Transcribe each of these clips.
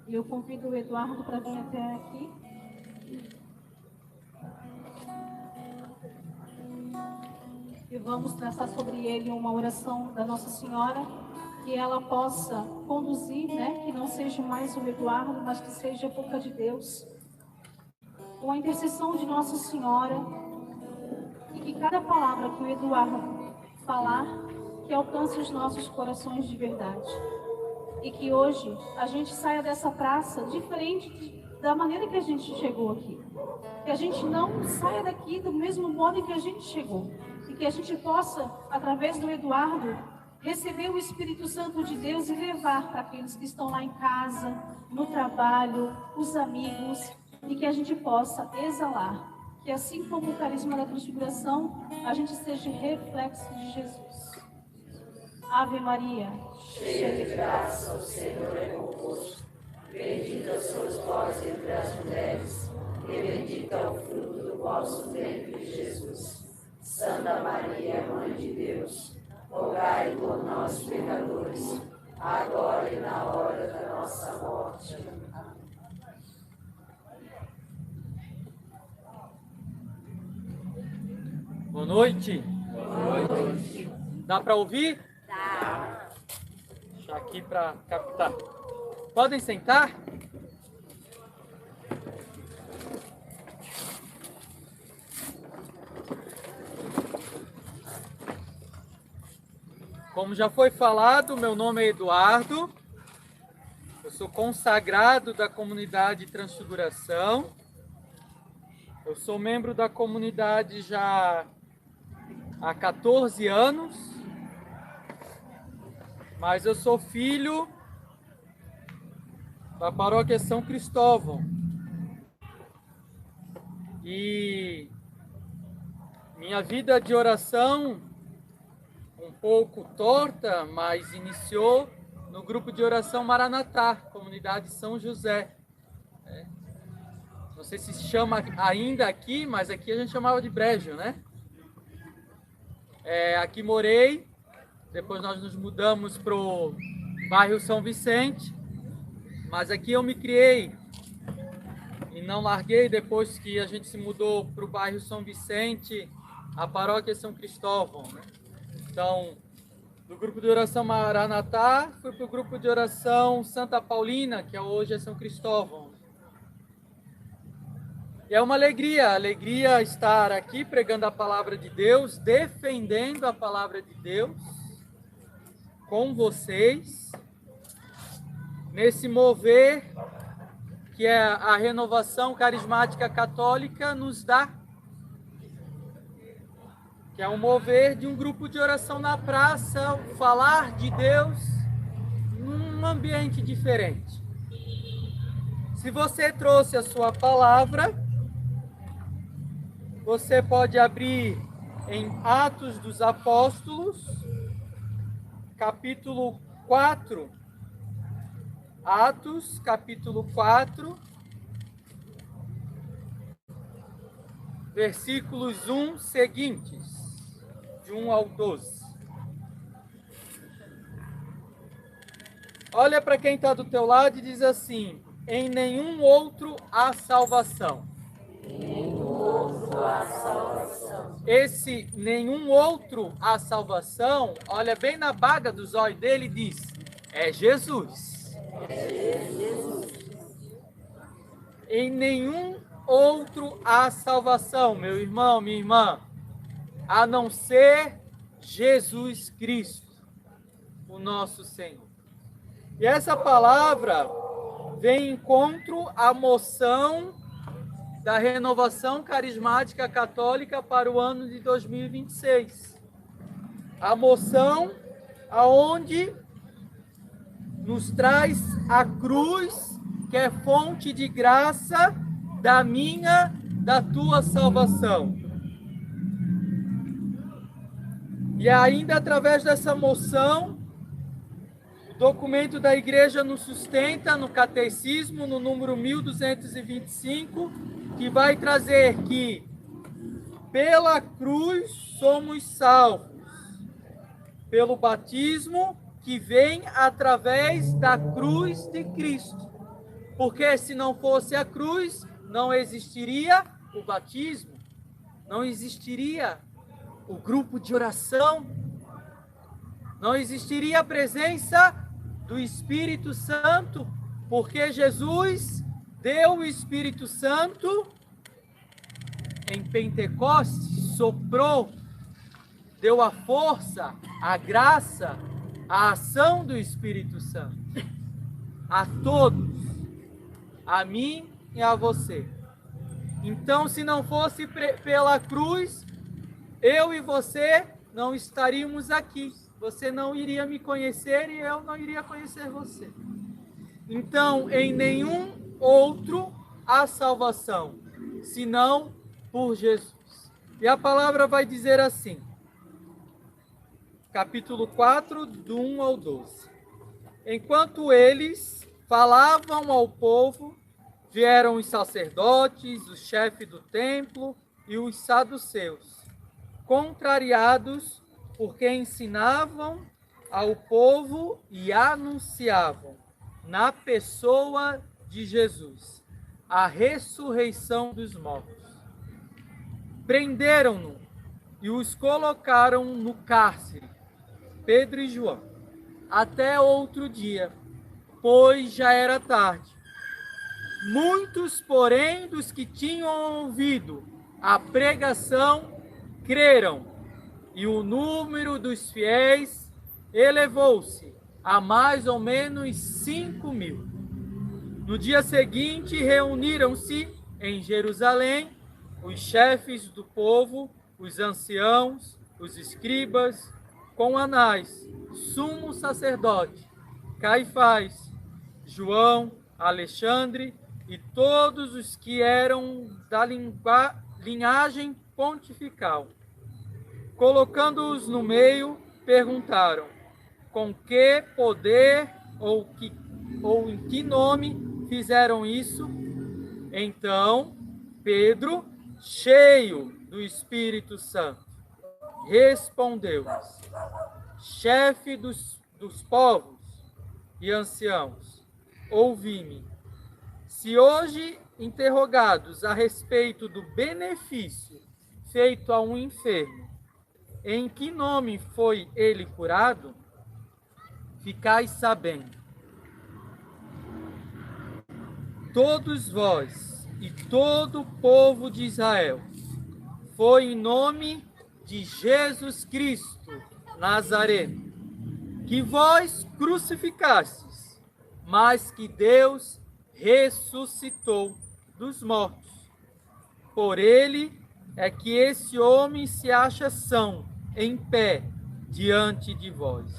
E eu convido o Eduardo para vir até aqui. E vamos traçar sobre ele uma oração da Nossa Senhora, que ela possa conduzir, né? Que não seja mais o Eduardo, mas que seja a boca de Deus. Com a intercessão de Nossa Senhora, e que cada palavra que o Eduardo falar, que alcance os nossos corações de verdade. E que hoje a gente saia dessa praça diferente da maneira que a gente chegou aqui. Que a gente não saia daqui do mesmo modo que a gente chegou. E que a gente possa, através do Eduardo, receber o Espírito Santo de Deus e levar para aqueles que estão lá em casa, no trabalho, os amigos, e que a gente possa exalar. Que assim como o carisma da transfiguração, a gente seja reflexo de Jesus. Ave Maria, cheia de graça, o Senhor é convosco. Bendita sois vós entre as mulheres, e bendito é o fruto do vosso ventre, Jesus. Santa Maria, Mãe de Deus, rogai por nós, pecadores, agora e na hora da nossa morte. Boa noite. Boa noite. Dá para ouvir? Dá. Deixa aqui para captar. Podem sentar? Como já foi falado, meu nome é Eduardo. Eu sou consagrado da comunidade Transfiguração. Eu sou membro da comunidade já há 14 anos, mas eu sou filho da paróquia São Cristóvão. E minha vida de oração, um pouco torta, mas iniciou no grupo de oração Maranatá, comunidade São José. Não sei se chama ainda aqui, mas aqui a gente chamava de Brejo, né? Aqui morei, depois nós nos mudamos para o bairro São Vicente, mas aqui eu me criei e não larguei depois que a gente se mudou para o bairro São Vicente, a paróquia São Cristóvão, né? Então, do grupo de oração Maranatá, fui para o grupo de oração Santa Paulina, que hoje é São Cristóvão. E é uma alegria estar aqui pregando a palavra de Deus, defendendo a palavra de Deus com vocês, nesse mover que é a renovação carismática católica nos dá, que é um mover de um grupo de oração na praça, falar de Deus num ambiente diferente. Se você trouxe a sua palavra, você pode abrir em Atos dos Apóstolos, capítulo 4. Atos, capítulo 4, versículos 1 seguintes, de 1 ao 12. Olha para quem está do teu lado e diz assim: em nenhum outro há salvação. Esse nenhum outro há salvação, olha bem na baga dos olhos dele e diz: é Jesus. Em nenhum outro há salvação, meu irmão, minha irmã, a não ser Jesus Cristo, o nosso Senhor. E essa palavra vem em encontro à moção da renovação carismática católica para o ano de 2026. A moção aonde nos traz a cruz, que é fonte de graça da minha, da tua salvação. E ainda através dessa moção, o documento da igreja nos sustenta no catecismo, no número 1225, que vai trazer que pela cruz somos salvos, pelo batismo que vem através da cruz de Cristo. Porque se não fosse a cruz, não existiria o batismo, não existiria o grupo de oração, não existiria a presença do Espírito Santo, porque Jesus deu o Espírito Santo em Pentecostes, soprou, deu a força, a graça, a ação do Espírito Santo a todos, a mim e a você. Então, se não fosse pela cruz, eu e você não estaríamos aqui. Você não iria me conhecer e eu não iria conhecer você. Então, em nenhum outro há salvação, senão por Jesus. E a palavra vai dizer assim, capítulo 4, do 1 ao 12. Enquanto eles falavam ao povo, vieram os sacerdotes, o chefe do templo e os saduceus, contrariados porque ensinavam ao povo e anunciavam na pessoa de Jesus a ressurreição dos mortos. Prenderam-no e os colocaram no cárcere, Pedro e João, até outro dia, pois já era tarde. Muitos, porém, dos que tinham ouvido a pregação, creram, e o número dos fiéis elevou-se a mais ou menos 5.000. No dia seguinte, reuniram-se em Jerusalém os chefes do povo, os anciãos, os escribas, com Anás, sumo sacerdote, Caifás, João, Alexandre e todos os que eram da linhagem pontifical. Colocando-os no meio, perguntaram: com que poder ou em que nome fizeram isso? Então, Pedro, cheio do Espírito Santo, respondeu-lhes: chefe dos povos e anciãos, ouvi-me. Se hoje interrogados a respeito do benefício feito a um enfermo, em que nome foi ele curado, ficais sabendo. Todos vós e todo o povo de Israel, foi em nome de Jesus Cristo Nazareno, que vós crucificastes, mas que Deus ressuscitou dos mortos. Por ele é que esse homem se acha são, em pé, diante de vós.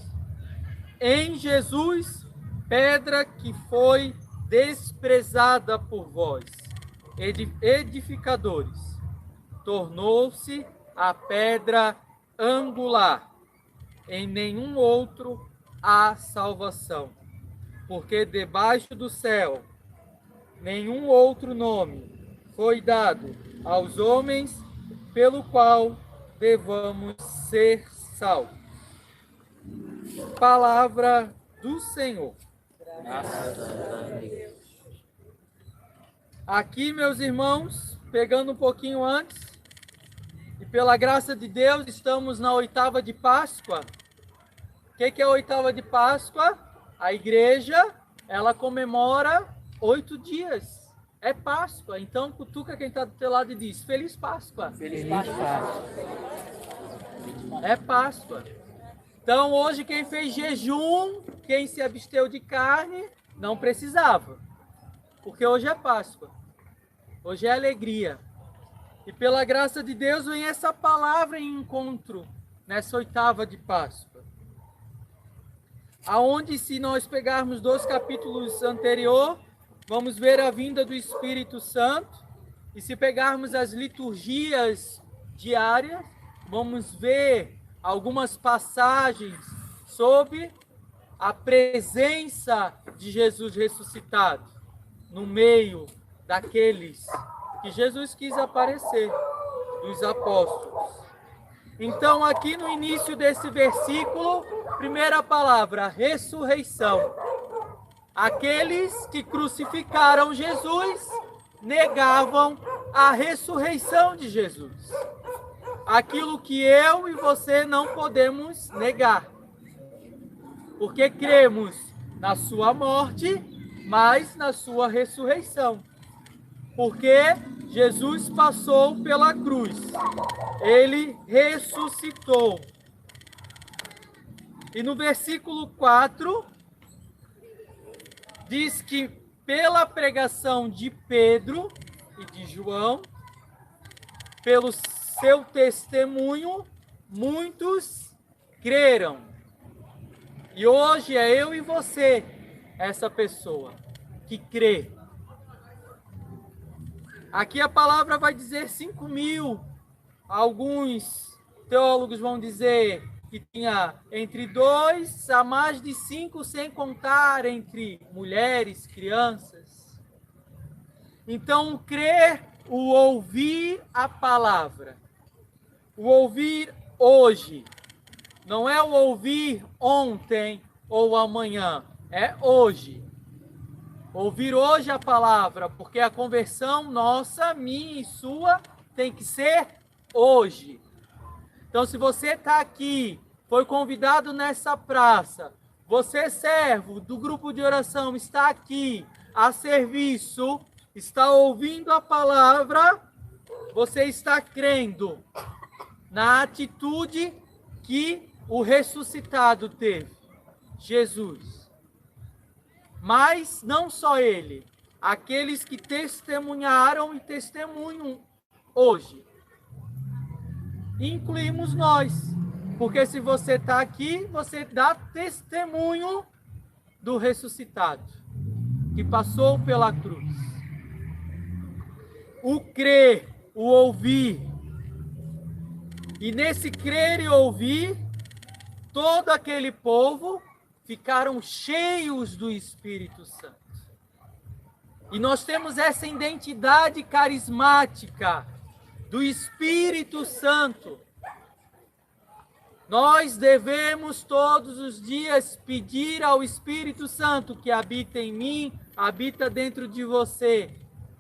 Em Jesus, pedra que foi desprezada por vós, edificadores, tornou-se a pedra angular. Em nenhum outro há salvação, porque debaixo do céu nenhum outro nome foi dado aos homens pelo qual devamos ser salvos. Palavra do Senhor. Graças a Deus. Aqui, meus irmãos, pegando um pouquinho antes, e pela graça de Deus, estamos na oitava de Páscoa. O que é a oitava de Páscoa? A igreja, ela comemora 8 dias. É Páscoa. Então, cutuca quem está do teu lado e diz: Feliz Páscoa. Feliz Páscoa. É Páscoa. Então, hoje, quem fez jejum, quem se absteu de carne, não precisava. Porque hoje é Páscoa. Hoje é alegria. E pela graça de Deus, vem essa palavra em encontro nessa oitava de Páscoa. Aonde, se nós pegarmos 2 capítulos anteriores, vamos ver a vinda do Espírito Santo. E se pegarmos as liturgias diárias, vamos ver algumas passagens sobre a presença de Jesus ressuscitado no meio daqueles que Jesus quis aparecer, dos apóstolos. Então, aqui no início desse versículo, primeira palavra, ressurreição. aqueles que crucificaram Jesus negavam a ressurreição de Jesus. Aquilo que eu e você não podemos negar. Porque cremos na sua morte, mas na sua ressurreição. Porque Jesus passou pela cruz. Ele ressuscitou. E no versículo 4, diz que pela pregação de Pedro e de João, pelo seu testemunho, muitos creram. E hoje é eu e você, essa pessoa que crê. Aqui a palavra vai dizer 5.000. Alguns teólogos vão dizer que tinha entre 2 a mais de 5, sem contar entre mulheres, crianças. Então, crer, o ouvir a palavra. O ouvir hoje. Não é o ouvir ontem ou amanhã. É hoje. Ouvir hoje a palavra, porque a conversão nossa, minha e sua, tem que ser hoje. Então, se você está aqui, foi convidado nessa praça, você, servo do grupo de oração, está aqui a serviço, está ouvindo a palavra, você está crendo na atitude que o ressuscitado teve, Jesus. Mas não só ele, aqueles que testemunharam e testemunham hoje. Incluímos nós, porque se você está aqui, você dá testemunho do ressuscitado, que passou pela cruz. O crer, o ouvir. E nesse crer e ouvir, todo aquele povo ficaram cheios do Espírito Santo. E nós temos essa identidade carismática do Espírito Santo. Nós devemos todos os dias pedir ao Espírito Santo que habita em mim, habita dentro de você,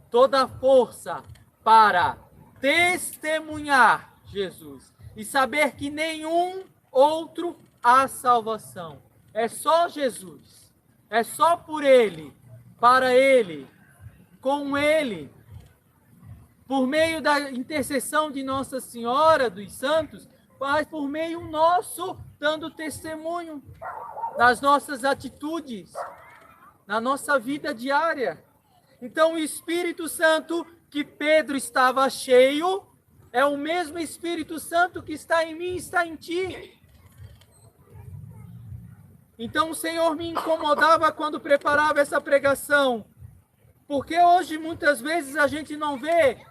toda a força para testemunhar Jesus e saber que nenhum outro há salvação. É só Jesus, é só por Ele, para Ele, com Ele, por meio da intercessão de Nossa Senhora dos Santos, mas por meio nosso, dando testemunho das nossas atitudes, na nossa vida diária. Então, o Espírito Santo que Pedro estava cheio, é o mesmo Espírito Santo que está em mim, está em ti. Então, o Senhor me incomodava quando preparava essa pregação, porque hoje, muitas vezes, a gente não vê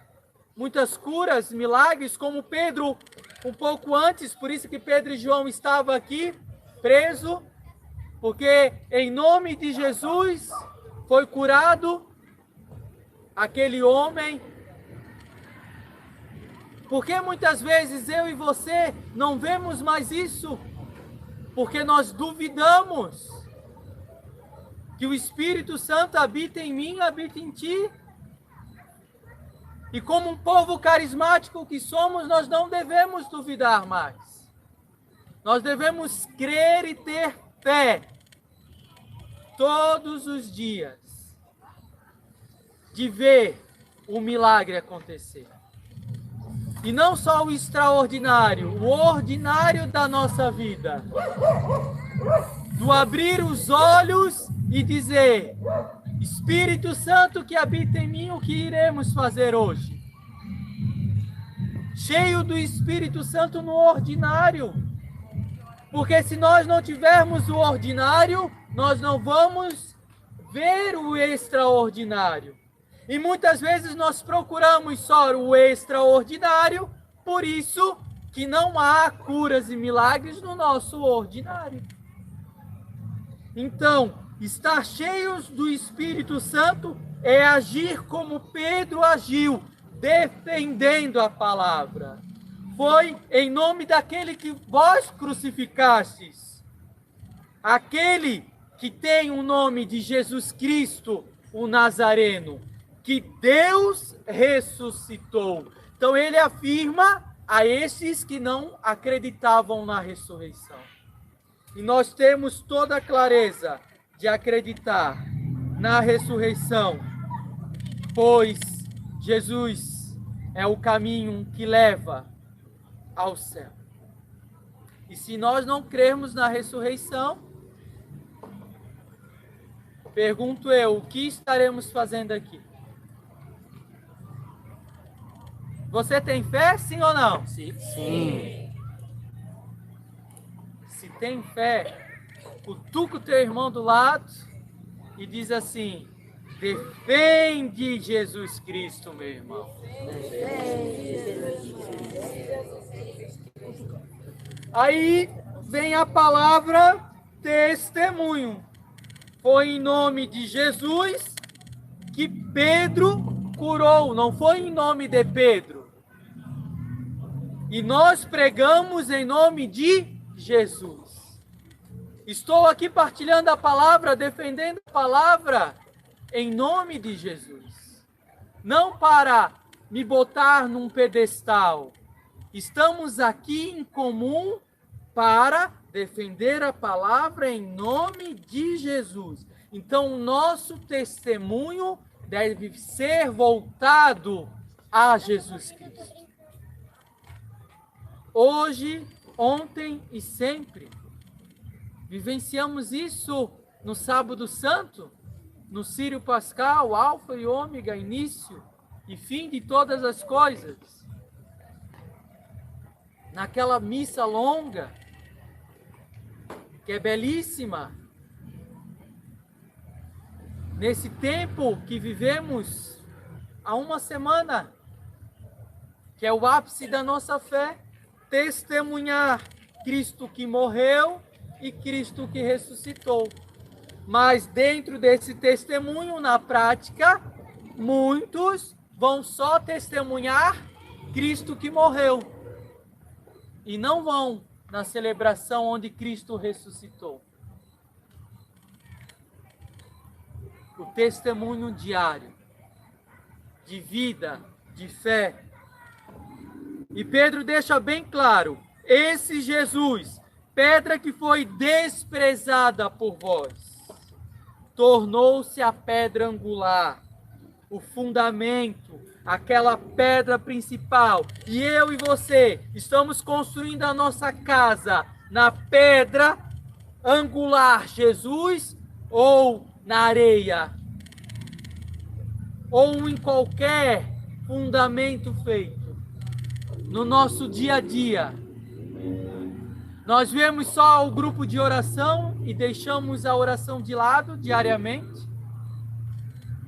muitas curas, milagres, como Pedro, um pouco antes, por isso que Pedro e João estavam aqui, preso, porque em nome de Jesus foi curado aquele homem. Porque muitas vezes eu e você não vemos mais isso, porque nós duvidamos que o Espírito Santo habita em mim, habita em ti. E como um povo carismático que somos, nós não devemos duvidar mais. Nós devemos crer e ter fé todos os dias de ver o milagre acontecer. E não só o extraordinário, o ordinário da nossa vida. Do abrir os olhos e dizer: Espírito Santo que habita em mim, o que iremos fazer hoje? Cheio do Espírito Santo no ordinário. Porque se nós não tivermos o ordinário, nós não vamos ver o extraordinário. E muitas vezes nós procuramos só o extraordinário, por isso que não há curas e milagres no nosso ordinário. Então, estar cheios do Espírito Santo é agir como Pedro agiu, defendendo a palavra. Foi em nome daquele que vós crucificastes, aquele que tem o nome de Jesus Cristo, o Nazareno, que Deus ressuscitou. Então ele afirma a esses que não acreditavam na ressurreição. E nós temos toda a clareza de acreditar na ressurreição, pois Jesus é o caminho que leva ao céu. E se nós não crermos na ressurreição, pergunto eu, o que estaremos fazendo aqui? Você tem fé, sim ou não? Sim. Se tem fé, cutuca o teu irmão do lado e diz assim: defende Jesus Cristo, meu irmão. Aí vem a palavra testemunho. Foi em nome de Jesus que Pedro curou, não foi em nome de Pedro. E nós pregamos em nome de Jesus. Estou aqui partilhando a palavra, defendendo a palavra em nome de Jesus. Não para me botar num pedestal. Estamos aqui em comum para defender a palavra em nome de Jesus. Então, o nosso testemunho deve ser voltado a Jesus Cristo. Hoje, ontem e sempre. Vivenciamos isso no Sábado Santo, no Sírio Pascal, Alfa e Ômega, início e fim de todas as coisas. Naquela missa longa, que é belíssima. Nesse tempo que vivemos há uma semana, que é o ápice da nossa fé, testemunhar Cristo que morreu e Cristo que ressuscitou. Mas dentro desse testemunho, na prática, muitos vão só testemunhar Cristo que morreu. E não vão na celebração onde Cristo ressuscitou. O testemunho diário, de vida, de fé. E Pedro deixa bem claro, esse Jesus, pedra que foi desprezada por vós, tornou-se a pedra angular, o fundamento, aquela pedra principal. E eu e você estamos construindo a nossa casa na pedra angular, Jesus, ou na areia, ou em qualquer fundamento feito. No nosso dia a dia, nós vemos só o grupo de oração e deixamos a oração de lado diariamente,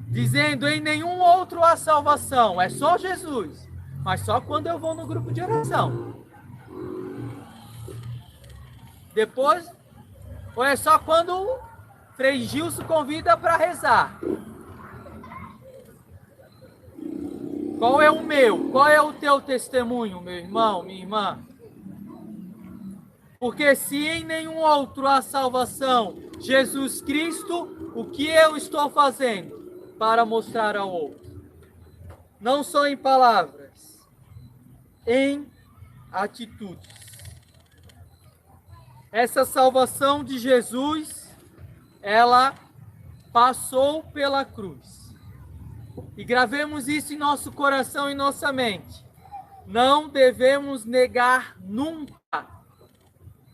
dizendo em nenhum outro há salvação, é só Jesus, mas só quando eu vou no grupo de oração. Depois, ou é só quando o Frei Gilson convida para rezar. Qual é o meu? Qual é o teu testemunho, meu irmão, minha irmã? Porque se em nenhum outro há salvação, Jesus Cristo, o que eu estou fazendo para mostrar ao outro? Não só em palavras, em atitudes. Essa salvação de Jesus, ela passou pela cruz. E gravemos isso em nosso coração e nossa mente. Não devemos negar nunca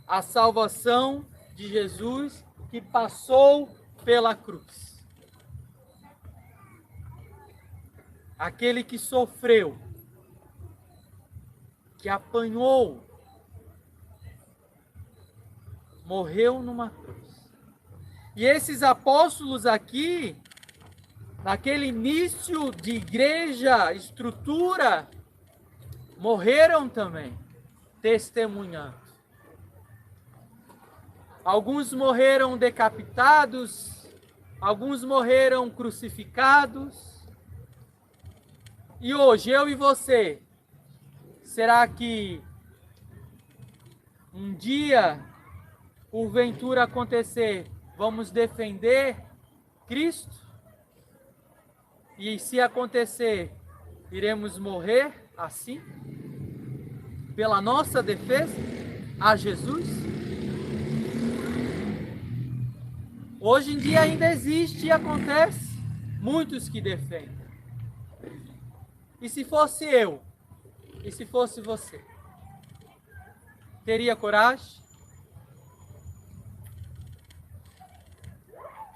a salvação de Jesus que passou pela cruz. Aquele que sofreu, que apanhou, morreu numa cruz. E esses apóstolos aqui, naquele início de igreja, estrutura, morreram também, testemunhando. Alguns morreram decapitados, alguns morreram crucificados. E hoje, eu e você, será que um dia, porventura acontecer, vamos defender Cristo? E se acontecer, iremos morrer assim? Pela nossa defesa a Jesus? Hoje em dia ainda existe e acontece muitos que defendem. E se fosse eu? E se fosse você? Teria coragem?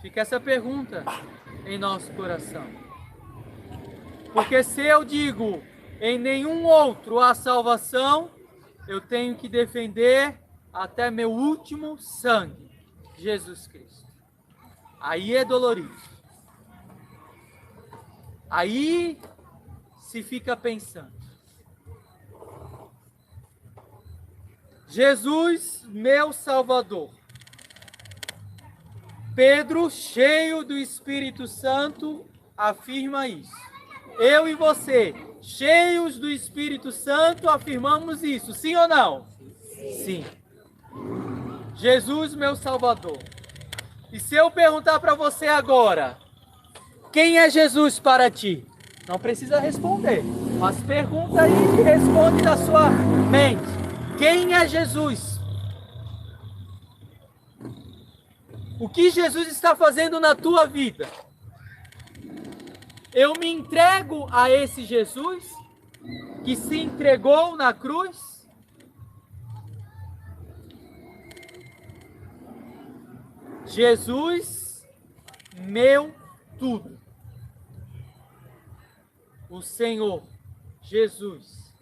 Fica essa pergunta em nosso coração. Porque se eu digo em nenhum outro há salvação, eu tenho que defender até meu último sangue, Jesus Cristo. Aí é dolorido. Aí se fica pensando. Jesus, meu Salvador. Pedro, cheio do Espírito Santo, afirma isso. Eu e você, cheios do Espírito Santo, afirmamos isso. Sim ou não? Sim. Jesus, meu Salvador. E se eu perguntar para você agora, quem é Jesus para ti? Não precisa responder, mas pergunta aí e responde na sua mente. Quem é Jesus? O que Jesus está fazendo na tua vida? Eu me entrego a esse Jesus que se entregou na cruz? Jesus, meu tudo. O Senhor, Jesus,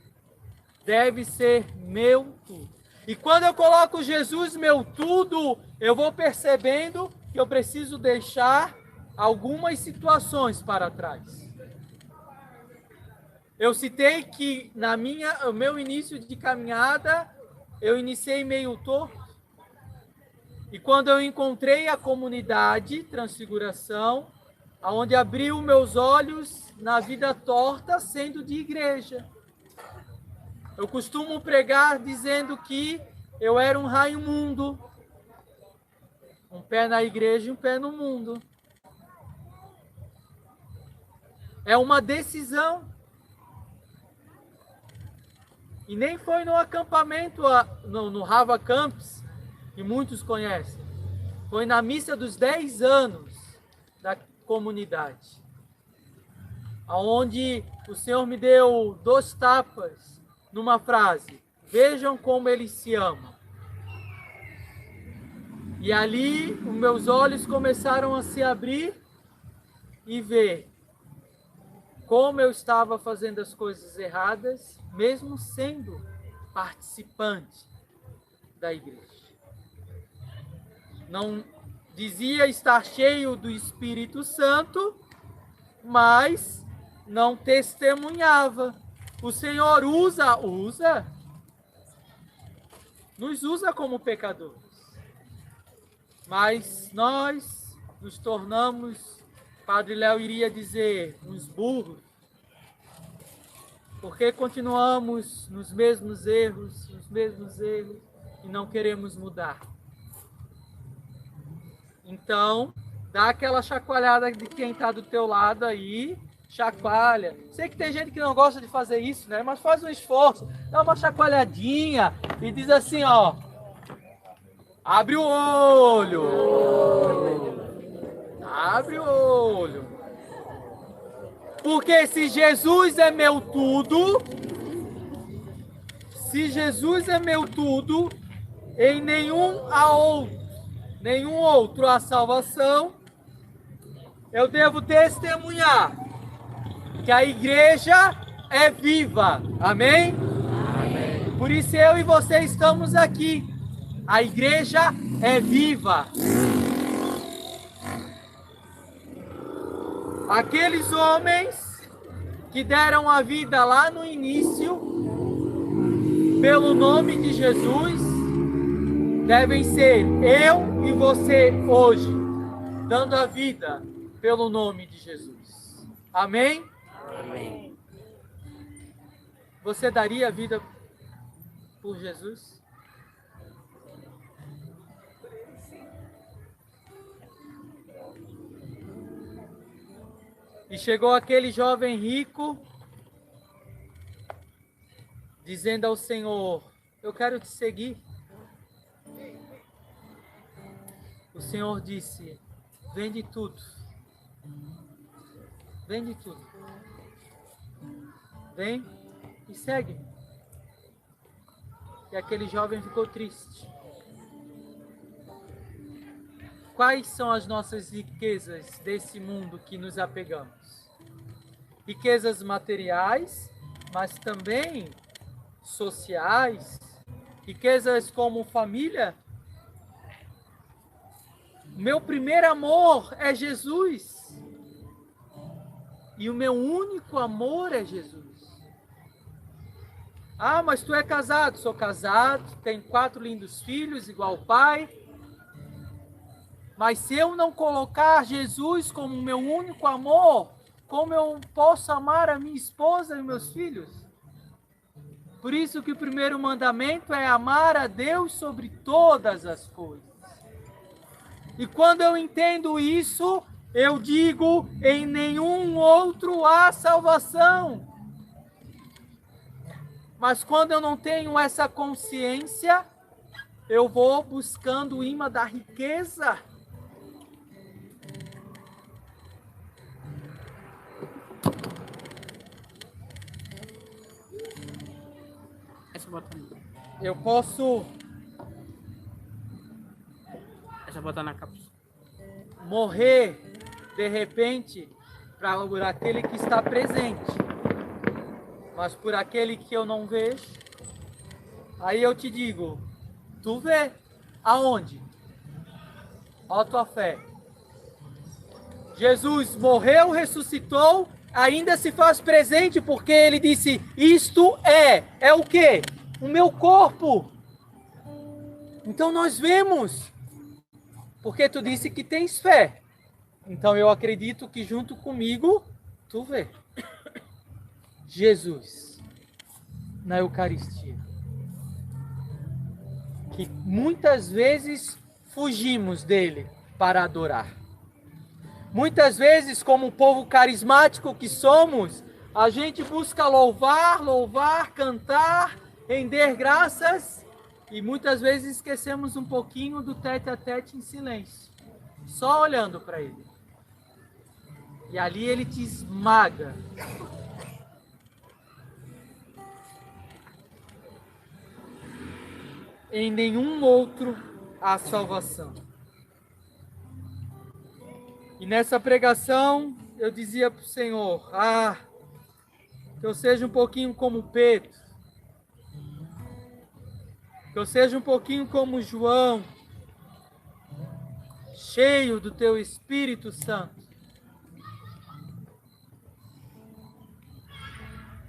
deve ser meu tudo. E quando eu coloco Jesus, meu tudo, eu vou percebendo que eu preciso deixar algumas situações para trás. Eu citei que no meu início de caminhada, eu iniciei meio torto. E quando eu encontrei a comunidade Transfiguração, onde abriu meus olhos na vida torta, sendo de igreja. Eu costumo pregar dizendo que eu era um Raimundo. Um pé na igreja e um pé no mundo. É uma decisão. E nem foi no acampamento, no Rava Campus, que muitos conhecem. Foi na missa dos 10 anos da comunidade. Onde o Senhor me deu 2 tapas numa frase. Vejam como ele se ama. E ali os meus olhos começaram a se abrir e ver como eu estava fazendo as coisas erradas, mesmo sendo participante da igreja. Não dizia estar cheio do Espírito Santo, mas não testemunhava. O Senhor nos usa como pecadores. Mas nós nos tornamos, Padre Léo iria dizer, uns burros, porque continuamos nos mesmos erros, e não queremos mudar. Então, dá aquela chacoalhada de quem está do teu lado aí, chacoalha. Sei que tem gente que não gosta de fazer isso, né? Mas faz um esforço, dá uma chacoalhadinha e diz assim, ó, abre o olho, abre o olho. Porque se Jesus é meu tudo, em nenhum outro há salvação, eu devo testemunhar que a igreja é viva. Amém? Amém. Por isso eu e você estamos aqui. A igreja é viva. Aqueles homens que deram a vida lá no início, pelo nome de Jesus, devem ser eu e você hoje, dando a vida pelo nome de Jesus. Amém? Amém. Você daria a vida por Jesus? E chegou aquele jovem rico, dizendo ao Senhor: eu quero te seguir. O Senhor disse: vende tudo. Vende tudo. Vem e segue. E aquele jovem ficou triste. Quais são as nossas riquezas desse mundo que nos apegamos? Riquezas materiais, mas também sociais, riquezas como família. Meu primeiro amor é Jesus. E o meu único amor é Jesus. Ah, mas tu é casado? Sou casado, tenho 4 lindos filhos, igual o pai. Mas se eu não colocar Jesus como meu único amor, como eu posso amar a minha esposa e meus filhos? Por isso que o primeiro mandamento é amar a Deus sobre todas as coisas. E quando eu entendo isso, eu digo: em nenhum outro há salvação. Mas quando eu não tenho essa consciência, eu vou buscando o imã da riqueza. Eu posso botar na capa. Morrer de repente por aquele que está presente, mas por aquele que eu não vejo. Aí eu te digo: tu vê aonde? Ó a tua fé. Jesus morreu, ressuscitou, ainda se faz presente, porque ele disse: isto é o quê? O meu corpo. Então nós vemos, porque tu disse que tens fé. Então eu acredito que junto comigo tu vê Jesus na Eucaristia. Que muitas vezes fugimos dele para adorar. Muitas vezes, como um povo carismático que somos, a gente busca louvar, cantar, render graças, e muitas vezes esquecemos um pouquinho do tete a tete em silêncio, só olhando para ele. E ali ele te esmaga. Em nenhum outro há salvação. E nessa pregação eu dizia para o Senhor: que eu seja um pouquinho como Pedro, que eu seja um pouquinho como João, cheio do teu Espírito Santo,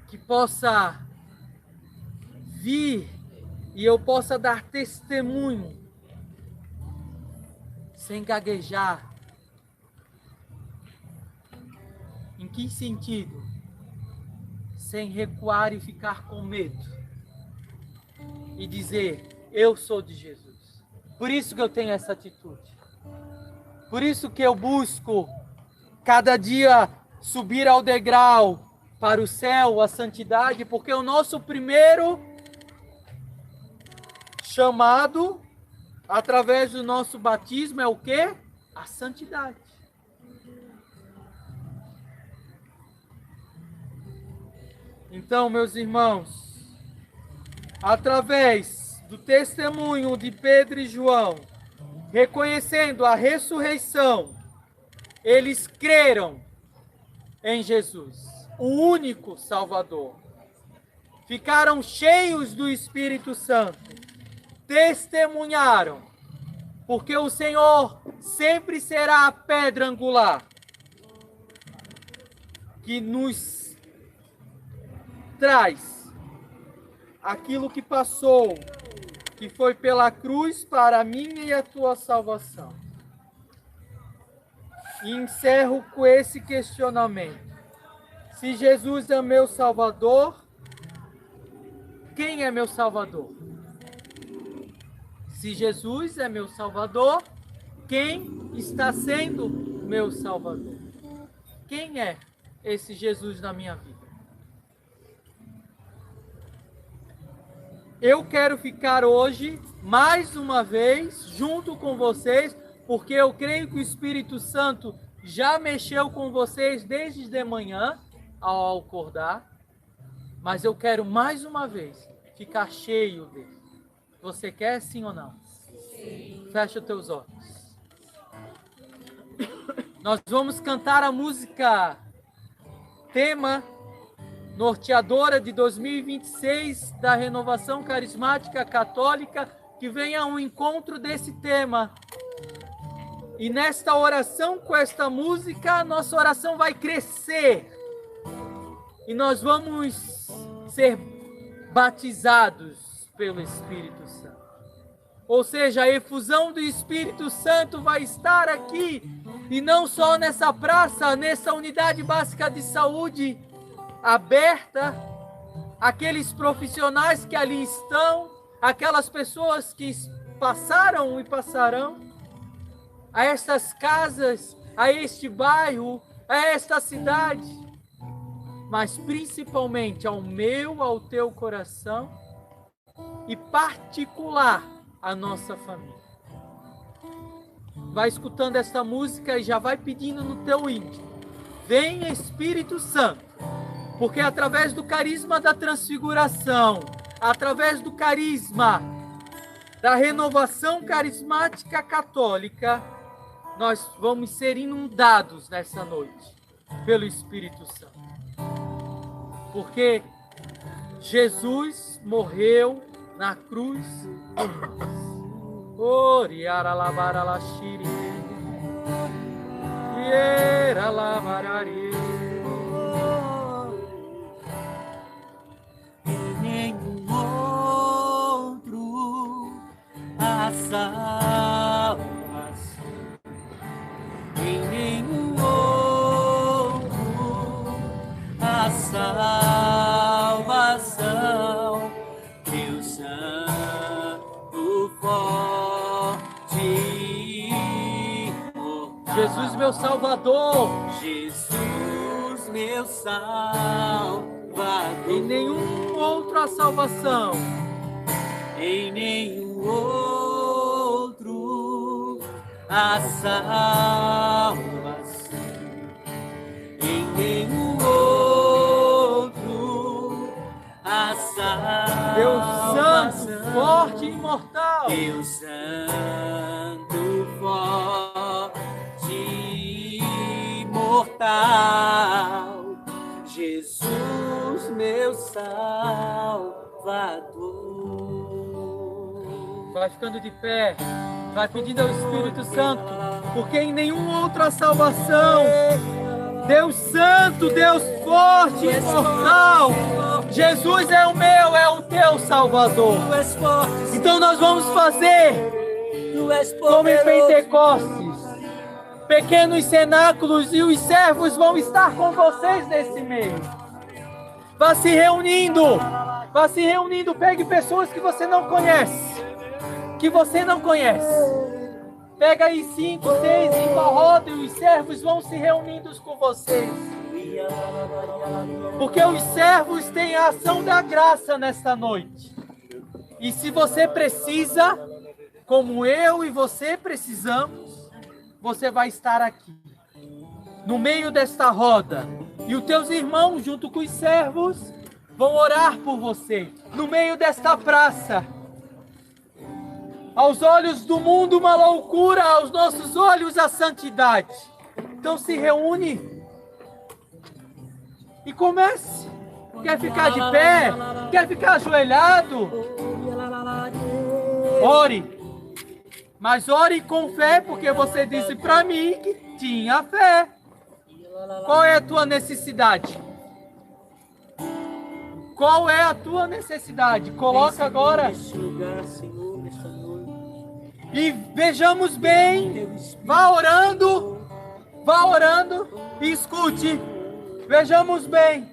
que possa vir e eu possa dar testemunho, sem gaguejar. Em que sentido? Sem recuar e ficar com medo. E dizer: eu sou de Jesus. Por isso que eu tenho essa atitude. Por isso que eu busco cada dia subir ao degrau para o céu, a santidade, porque o nosso primeiro chamado, através do nosso batismo, é o quê? A santidade. Então, meus irmãos, através do testemunho de Pedro e João, reconhecendo a ressurreição, eles creram em Jesus, o único Salvador. Ficaram cheios do Espírito Santo, testemunharam, porque o Senhor sempre será a pedra angular que nos traz aquilo que passou, que foi pela cruz para a minha e a tua salvação. E encerro com esse questionamento: se Jesus é meu Salvador, quem é meu Salvador? Se Jesus é meu Salvador, quem está sendo meu Salvador? Quem é? esse Jesus na minha vida. Eu quero ficar hoje, mais uma vez, junto com vocês, porque eu creio que o Espírito Santo já mexeu com vocês desde de manhã, ao acordar, mas eu quero mais uma vez ficar cheio dele. Você quer, sim ou não? Sim. Fecha os teus olhos. Nós vamos cantar a música tema norteadora de 2026 da Renovação Carismática Católica, que vem ao encontro desse tema. E nesta oração, com esta música, a nossa oração vai crescer. E nós vamos ser batizados pelo Espírito Santo. Ou seja, a efusão do Espírito Santo vai estar aqui, e não só nessa praça, nessa unidade básica de saúde aberta, aqueles profissionais que ali estão, aquelas pessoas que passaram e passarão, a estas casas, a este bairro, a esta cidade, mas principalmente ao meu, ao teu coração e particular a nossa família. Vai escutando esta música e já vai pedindo no teu íntimo: vem Espírito Santo, porque através do carisma da transfiguração, através do carisma da renovação carismática católica, nós vamos ser inundados nessa noite pelo Espírito Santo. Porque Jesus morreu na cruz por nós. Oriara lavara la shiri, iera lavarari. Nenhum outro a salvação, em nenhum outro a salvação, Deus Santo forte, imortal. Jesus meu Salvador, Jesus meu Salvador, em nenhum outro a salvação, em nenhum outro a salvação, em nenhum outro a salvação. Deus Santo, forte e imortal, Deus Santo, forte e imortal, Jesus meu Salvador. vai ficando de pé, vai pedindo ao Espírito Santo, porque em nenhum outro a salvação. Deus Santo, Deus forte e imortal, Jesus é o meu, é o teu Salvador. Então nós vamos fazer como em Pentecostes, pequenos cenáculos, e os servos vão estar com vocês nesse meio. Vá se reunindo, pegue pessoas que você não conhece, Pega aí 5, 6 em uma roda, e os servos vão se reunindo com vocês. Porque os servos têm a ação da graça nesta noite. E se você precisa, como eu e você precisamos, você vai estar aqui, no meio desta roda. E os teus irmãos, junto com os servos, vão orar por você, no meio desta praça. Aos olhos do mundo, uma loucura, aos nossos olhos, a santidade. Então se reúne e comece. Quer ficar de pé? Quer ficar ajoelhado? Ore. Mas ore com fé, porque você disse para mim que tinha fé. Qual é a tua necessidade? Qual é a tua necessidade? Coloca agora. E vejamos bem, vá orando e escute. Vejamos bem.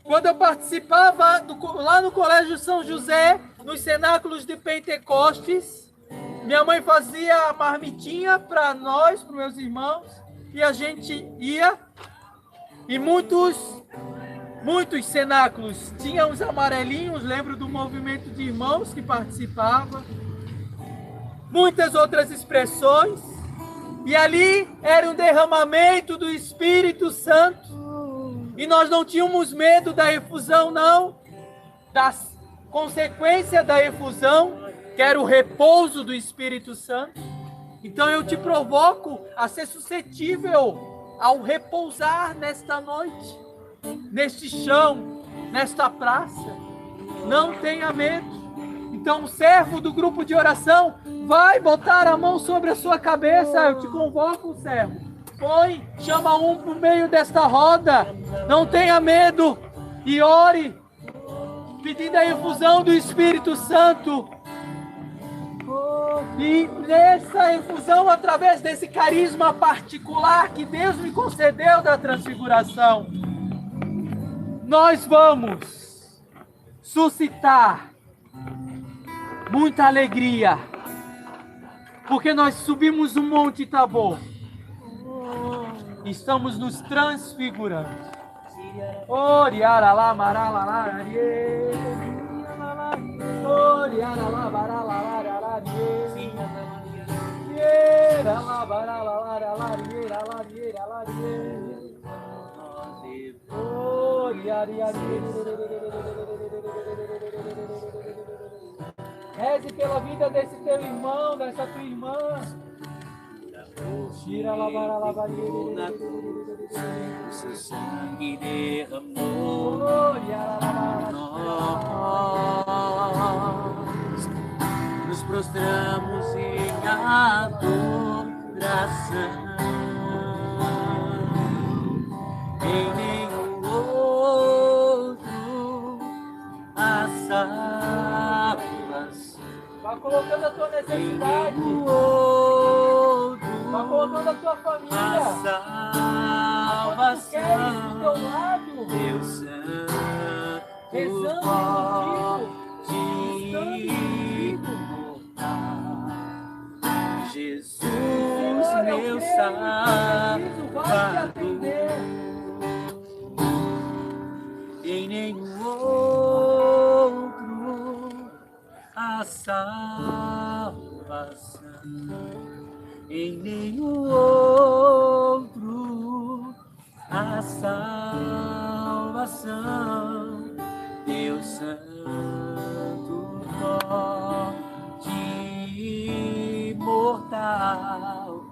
Quando eu participava lá no Colégio São José, nos cenáculos de Pentecostes, minha mãe fazia a marmitinha para nós, para meus irmãos, e a gente ia E muitos cenáculos tinham os amarelinhos, lembro do movimento de irmãos que participava. Muitas outras expressões. E ali era um derramamento do Espírito Santo. E nós não tínhamos medo da efusão, não. Das consequências da efusão, que era o repouso do Espírito Santo. Então eu te provoco a ser suscetível ao repousar nesta noite, neste chão, nesta praça. Não tenha medo. Então o servo do grupo de oração vai botar a mão sobre a sua cabeça. Eu te convoco, servo. Põe, chama um por meio desta roda. Não tenha medo e ore, pedindo a infusão do Espírito Santo. E nessa infusão, através desse carisma particular que Deus me concedeu da transfiguração, nós vamos suscitar muita alegria, porque nós subimos o Monte Tabor, estamos nos transfigurando. Reze pela vida desse teu irmão, dessa tua irmã. O seu sangue derramou. Nós nos prostramos em adoração. Em nenhum outro a salvação. Vai colocando a tua necessidade. Vai colocando a tua família. A salvação. Do teu lado. Deus Santo. Rezando Jesus, meu Salvador. Em nenhum outro a salvação. Em nenhum outro a salvação. Deus Santo, forte imortal,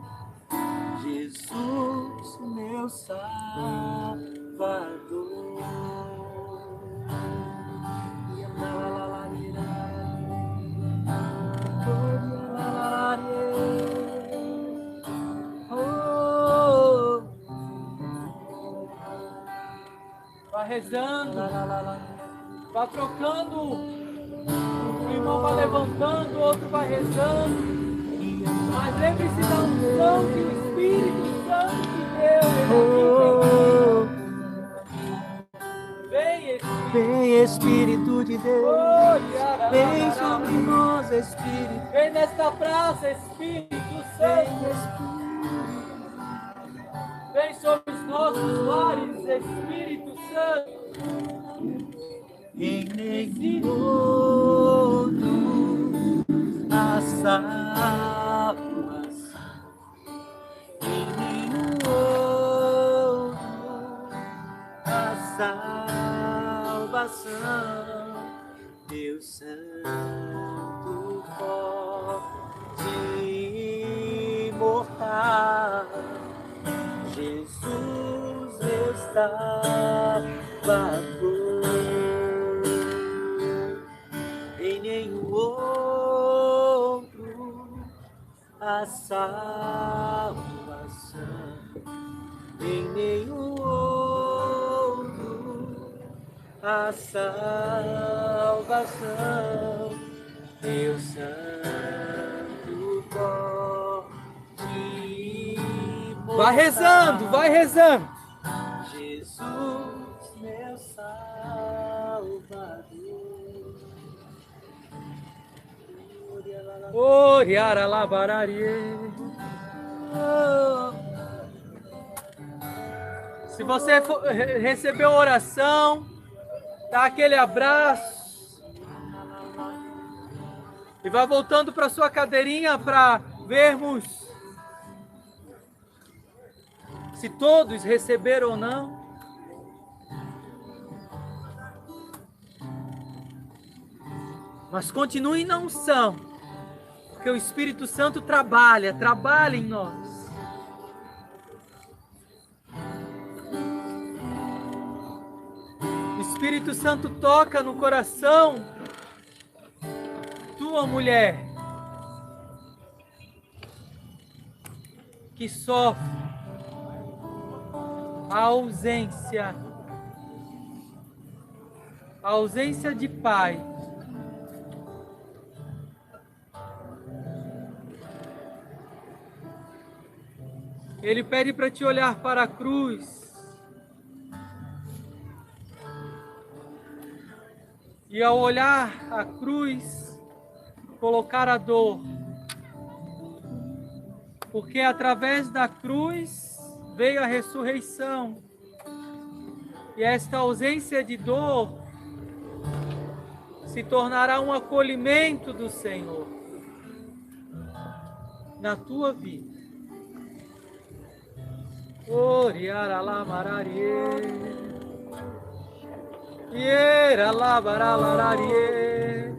Jesus, meu Salvador. Vai rezando, vai trocando, o irmão vai levantando, o outro vai rezando. Mas lembre-se da unção que o Espírito Santo te deu. Vem, Espírito de Deus. Vem sobre nós, Espírito. Vem nesta praça, Espírito Santo. Vem sobre os nossos lares, Espírito Santo. Em nenhum outro a salvação. Em nenhum outro a salvação. Deus Santo, forte imortal, Jesus, meu Salvador. Em nenhum outro a salvação. Em nenhum outro a salvação. Deus Santo, forte. Vai rezando, vai rezando. Jesus, meu Salvador. Oriara labararie. Se você recebeu oração, dá aquele abraço. E vai voltando para sua cadeirinha para vermos se todos receberam ou não. Mas continue na unção, porque o Espírito Santo trabalha em nós. O Espírito Santo toca no coração tua mulher que sofre a ausência de pai. Ele pede para te olhar para a cruz. E ao olhar a cruz, colocar a dor. Porque através da cruz veio a ressurreição. E esta ausência de dor se tornará um acolhimento do Senhor na tua vida. Oriara la mararie, iera la baralararie.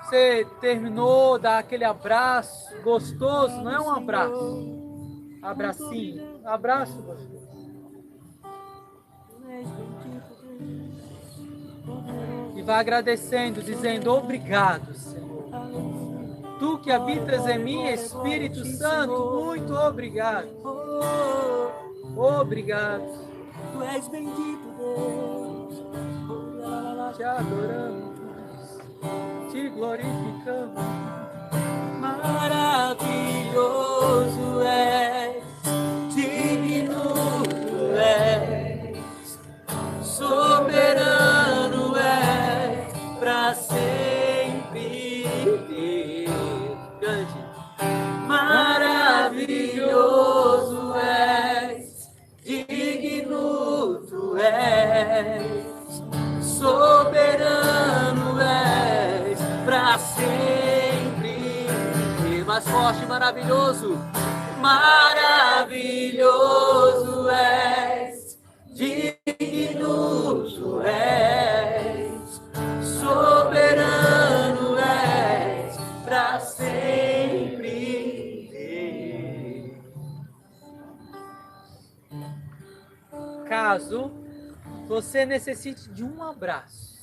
Você terminou, dá aquele abraço gostoso, não é um abraço, abracinho, abraço gostoso. E vai agradecendo, dizendo obrigado, Senhor. Tu que habitas em mim, Espírito Santo, muito obrigado. Obrigado. Tu és bendito, Deus. Te adoramos, te glorificamos. Maravilhoso és, digno tu és, soberano és, pra sempre. Cante. Maravilhoso és, digno tu és, soberano és, pra sempre. Mais forte, maravilhoso. Maravilhoso és, digno tu és, soberano és, pra sempre. Caso você necessite de um abraço,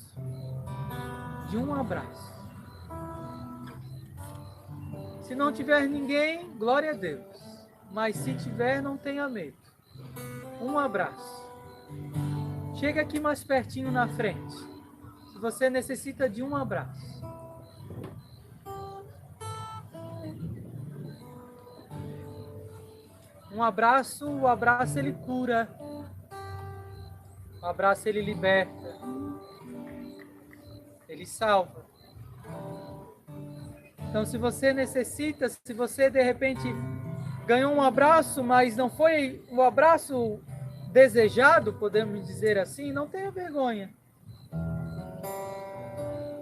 se não tiver ninguém, glória a Deus. Mas se tiver, não tenha medo. Um abraço. Chega aqui mais pertinho na frente. Se você necessita de um abraço. Um abraço, o abraço ele cura. O abraço ele liberta. Ele salva. Então, se você necessita, se você de repente ganhou um abraço, mas não foi o abraço desejado, podemos dizer assim, não tenha vergonha.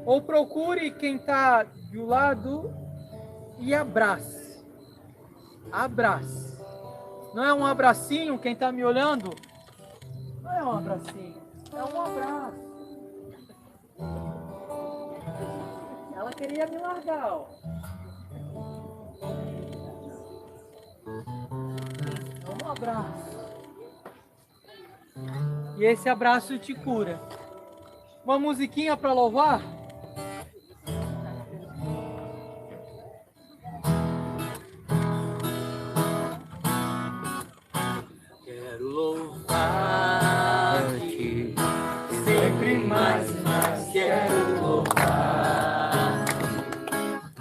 Ou procure quem está do lado e abrace. Abrace. Não é um abracinho, quem está me olhando? Não é um abracinho, é um abraço. Ela queria me largar, ó. Um abraço. E esse abraço te cura. Uma musiquinha para louvar? Quero louvar-te, sempre mais e mais quero louvar,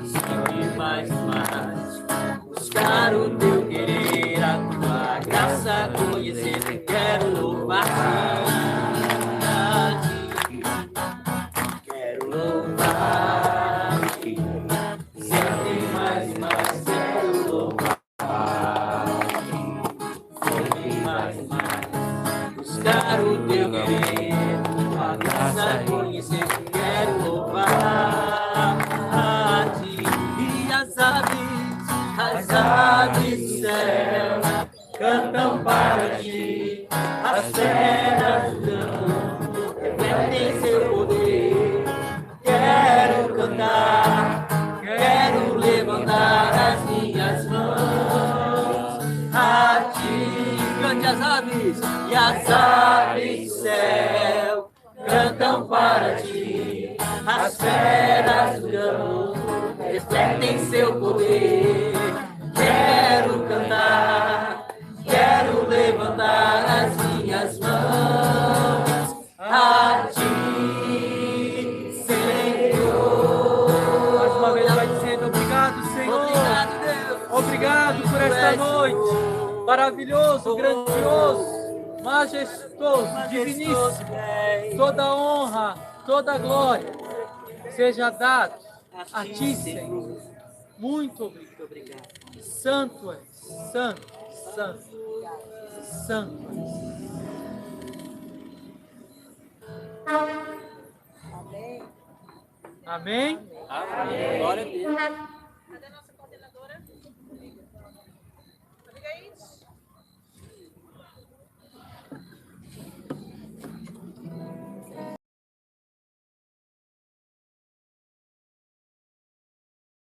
sempre mais e mais, buscar o teu querer, a tua graça conhecer, quero louvar-te, quero louvar-te, quero o teu querer, a graça conhecer, quero louvar a ti. E as aves do céu cantam para ti, as feras do campo refletem seu poder. Quero cantar, quero levantar as minhas mãos a ti. Cante as aves, e as aves do céu cantam para ti, as feras do campo refletem seu poder. Quero cantar, quero levantar as minhas mãos a ti, Senhor. Mais uma vez vai dizendo obrigado, Senhor. Obrigado, Deus. Obrigado por esta noite. Maravilhoso, grandioso, majestoso, diviníssimo. Toda honra, toda glória seja dada a ti, Senhor. Muito obrigado. Santo és, santo, santo, santo és. Amém? Amém. Glória a Deus.